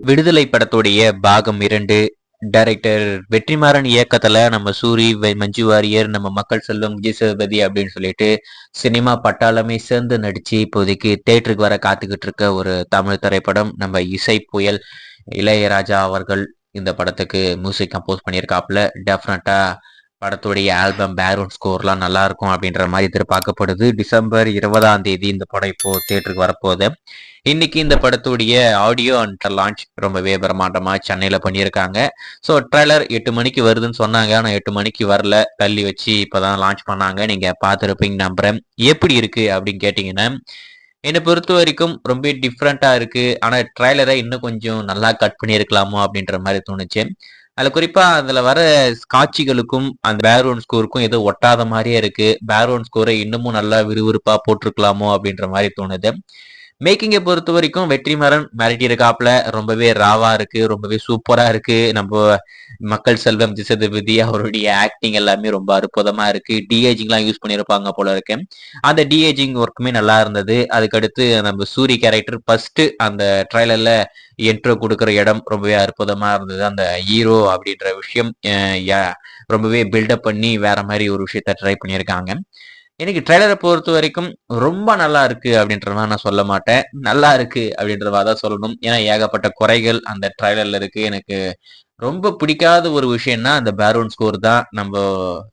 விடுதலை படத்துடைய பாகம் 2 டைரக்டர் வெற்றிமாறன் இயக்கத்துல நம்ம சூரி, மஞ்சு வாரியர், நம்ம மக்கள் செல்வம், விஜய் சேதுபதி அப்படின்னு சொல்லிட்டு சினிமா பட்டாளமே சேர்ந்து நடிச்சு இப்போதைக்கு தியேட்டருக்கு வர காத்துக்கிட்டு இருக்க ஒரு தமிழ் திரைப்படம். நம்ம இசை புயல் இளையராஜா அவர்கள் இந்த படத்துக்கு மியூசிக் கம்போஸ் பண்ணியிருக்காப்புல. டெஃபினட்டா படத்துடைய ஆல்பம் பேக்ரவுண்ட் ஸ்கோர்லாம் நல்லா இருக்கும் அப்படின்ற மாதிரி எதிர்பார்க்கப்படுது. டிசம்பர் 20ஆம் தேதி இந்த படம் இப்போ தியேட்டருக்கு வரப்போகுது. இன்னைக்கு இந்த படத்துடைய ஆடியோ அண்ட் லான்ச் ரொம்பவே பிரமாண்டமா சென்னையில பண்ணியிருக்காங்க. ஸோ ட்ரெய்லர் 8 மணிக்கு வருதுன்னு சொன்னாங்க. ஆனால் 8 மணிக்கு வரல, தள்ளி வச்சு இப்போதான் லான்ச் பண்ணாங்க. நீங்க பார்த்துருப்பீங்க நம்புறேன். எப்படி இருக்கு அப்படின்னு கேட்டீங்கன்னா, என்னை பொறுத்த வரைக்கும் ரொம்ப டிஃப்ரெண்டா இருக்கு. ஆனா ட்ரெய்லரை இன்னும் கொஞ்சம் நல்லா கட் பண்ணியிருக்கலாமோ அப்படின்ற மாதிரி தோணுச்சு. அதுல குறிப்பா அதுல வர காட்சிகளுக்கும் அந்த பேக்ரவுண்ட் ஸ்கோருக்கும் ஏதோ ஒட்டாத மாதிரியே இருக்கு. பேக்ரவுண்ட் ஸ்கோரை இன்னமும் நல்லா விறுவிறுப்பா போட்டிருக்கலாமோ அப்படின்ற மாதிரி தோணுது. மேக்கிங்கை பொறுத்த வரைக்கும் வெற்றிமாறன் மிரட்டி இருக்காப்புல. ரொம்பவே ராவா இருக்கு, ரொம்பவே சூப்பரா இருக்கு. நம்ம மக்கள் செல்வம் சேதுபதி அவருடைய ஆக்டிங் எல்லாமே ரொம்ப அற்புதமா இருக்கு. டிஏஜிங்லாம் யூஸ் பண்ணியிருப்பாங்க போல இருக்கு. அந்த டிஏஜிங் ஒர்க்குமே நல்லா இருந்தது. அதுக்கடுத்து நம்ம சூரி கேரக்டர் ஃபர்ஸ்ட் அந்த ட்ரைலர்ல என்ட்ரோ கொடுக்குற இடம் ரொம்பவே அற்புதமா இருந்தது. அந்த ஹீரோ அப்படின்ற விஷயம் ரொம்பவே பில்டப் பண்ணி வேற மாதிரி ஒரு விஷயத்த ட்ரை பண்ணியிருக்காங்க. எனக்கு ட்ரெய்லரை பொறுத்த வரைக்கும் ரொம்ப நல்லா இருக்கு அப்படின்ற மாதிரி நான் சொல்ல மாட்டேன். நல்லா இருக்கு அப்படின்ற மாதிரி தான் சொல்லணும். ஏன்னா ஏகப்பட்ட குறைகள் அந்த ட்ரெய்லர்ல இருக்கு. எனக்கு ரொம்ப பிடிக்காத ஒரு விஷயம்னா அந்த பேக்ரவுண்ட் ஸ்கோர் தான். நம்ம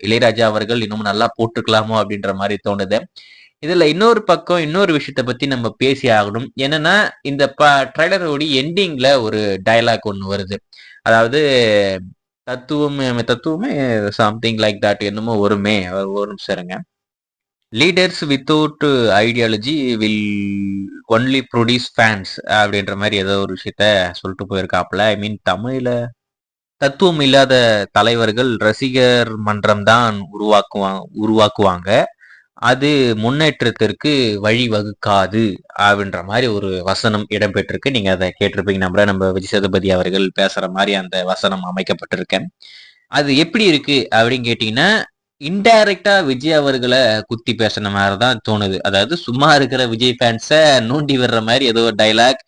இளையராஜா அவர்கள் இன்னும் நல்லா போட்டுக்கலாமோ அப்படின்ற மாதிரி தோணுது. இதுல இன்னொரு பக்கம் இன்னொரு விஷயத்த பத்தி நம்ம பேசி ஆகணும். என்னன்னா இந்த ட்ரெய்லரோட எண்டிங்ல ஒரு டயலாக் ஒண்ணு வருது. அதாவது தத்துவமே சம்திங் லைக் தட் என்னமோ வருமே. ஒரு நிமிஷம் இருங்க. Leaders without ideology will only produce fans அப்படின்ற மாதிரி ஏதோ ஒரு விஷயத்த சொல்லிட்டு போயிருக்காப்புல. ஐ மீன் தமிழ்ல தத்துவம் இல்லாத தலைவர்கள் ரசிகர் மன்றம் தான் உருவாக்குவாங்க. அது முன்னேற்றத்திற்கு வழி வகுக்காது அப்படின்ற மாதிரி ஒரு வசனம் இடம்பெற்றிருக்கு. நீங்க அதை கேட்டிருப்பீங்க நம்புறேன். நம்ம விஜய் சேதுபதி அவர்கள் பேசுற மாதிரி அந்த வசனம் அமைக்கப்பட்டிருக்கேன். அது எப்படி இருக்கு அப்படின்னு கேட்டீங்கன்னா, இன்டைரக்டா விஜய் அவர்களை குத்தி பேசின மாதிரி தான் தோணுது. அதாவது சும்மா இருக்கிற விஜய் ஃபேன்ஸை நோண்டி விடுற மாதிரி ஏதோ ஒரு டைலாக்.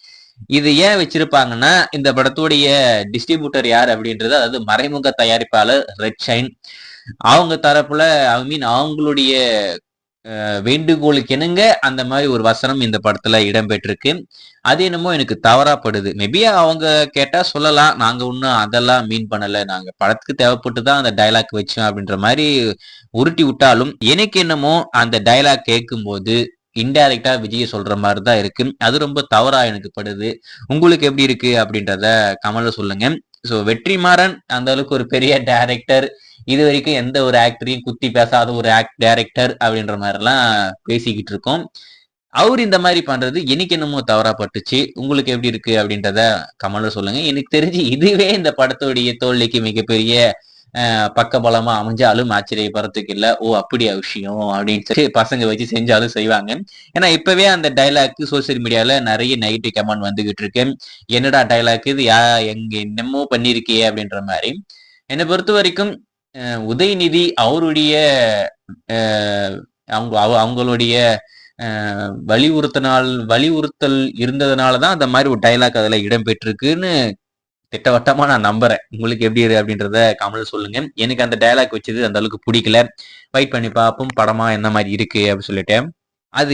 இது ஏன் வச்சிருப்பாங்கன்னா, இந்த படத்துடைய டிஸ்ட்ரிபியூட்டர் யார் அப்படின்றது, அதாவது மறைமுக தயாரிப்பாளர் ரெட் ஷைன். அவங்க தரப்புல ஐ மீன் அவங்களுடைய வேண்டுகோளுக்கு இணங்க அந்த மாதிரி ஒரு வசனம் இந்த படத்துல இடம்பெற்றிருக்கு. அது என்னமோ எனக்கு தவறா படுது. மேபி அவங்க கேட்டா சொல்லலாம். நாங்க ஒன்னும் அதெல்லாம் மீன் பண்ணல. நாங்க படத்துக்கு தேவைப்பட்டு தான் அந்த டயலாக் வச்சோம் அப்படின்ற மாதிரி உருட்டி விட்டாலும், எனக்கு என்னமோ அந்த டயலாக் கேட்கும்போது இன்டைரக்டா விஜய் சொல்ற மாதிரி தான் இருக்கு. அது ரொம்ப தவறா எனக்கு படுது. உங்களுக்கு எப்படி இருக்கு அப்படின்றத கமெண்ட்ல சொல்லுங்க. ஸோ வெற்றிமாறன் அந்த அளவுக்கு ஒரு பெரிய டைரக்டர். இது வரைக்கும் எந்த ஒரு ஆக்டரையும் குத்தி பேசாத ஒரு டைரக்டர் அப்படின்ற மாதிரிலாம் பேசிக்கிட்டு இருக்கோம். அவர் இந்த மாதிரி பண்றது எனக்கு என்னமோ தவறா பட்டுச்சு. உங்களுக்கு எப்படி இருக்கு அப்படின்றத கமெண்ட்ல சொல்லுங்க. எனக்கு தெரிஞ்சு இதுவே இந்த படத்துடைய தோல்விக்கு மிகப்பெரிய பக்கபலமா அமைஞ்சாலும் ஆச்சரியப்படுறதுக்கு இல்ல. ஓ அப்படியா விஷயம் அப்படின்னு சொல்லி பசங்க வச்சு செஞ்சாலும் செய்வாங்க. ஏன்னா இப்பவே அந்த டைலாக் சோசியல் மீடியால நிறைய நெகட்டிவ் கமெண்ட் வந்துகிட்டு இருக்கு. என்னடா டைலாக் இது, எங்க என்னமோ பண்ணிருக்கே அப்படின்ற மாதிரி. என்னை பொறுத்த வரைக்கும் உதயநிதி அவருடைய அவங்களுடைய வலியுறுத்தல் இருந்ததுனாலதான் அந்த மாதிரி ஒரு டைலாக் அதுல இடம்பெற்றிருக்குன்னு திட்டவட்டமா நான் நம்புறேன். உங்களுக்கு எப்படி இருக்கு அப்படின்றத கமெண்ட்ல சொல்லுங்க. எனக்கு அந்த டைலாக் வச்சது அந்த அளவுக்கு பிடிக்கல. வெயிட் பண்ணி பார்ப்போம் படமா என்ன மாதிரி இருக்கு அப்படின்னு சொல்லிட்டு. அது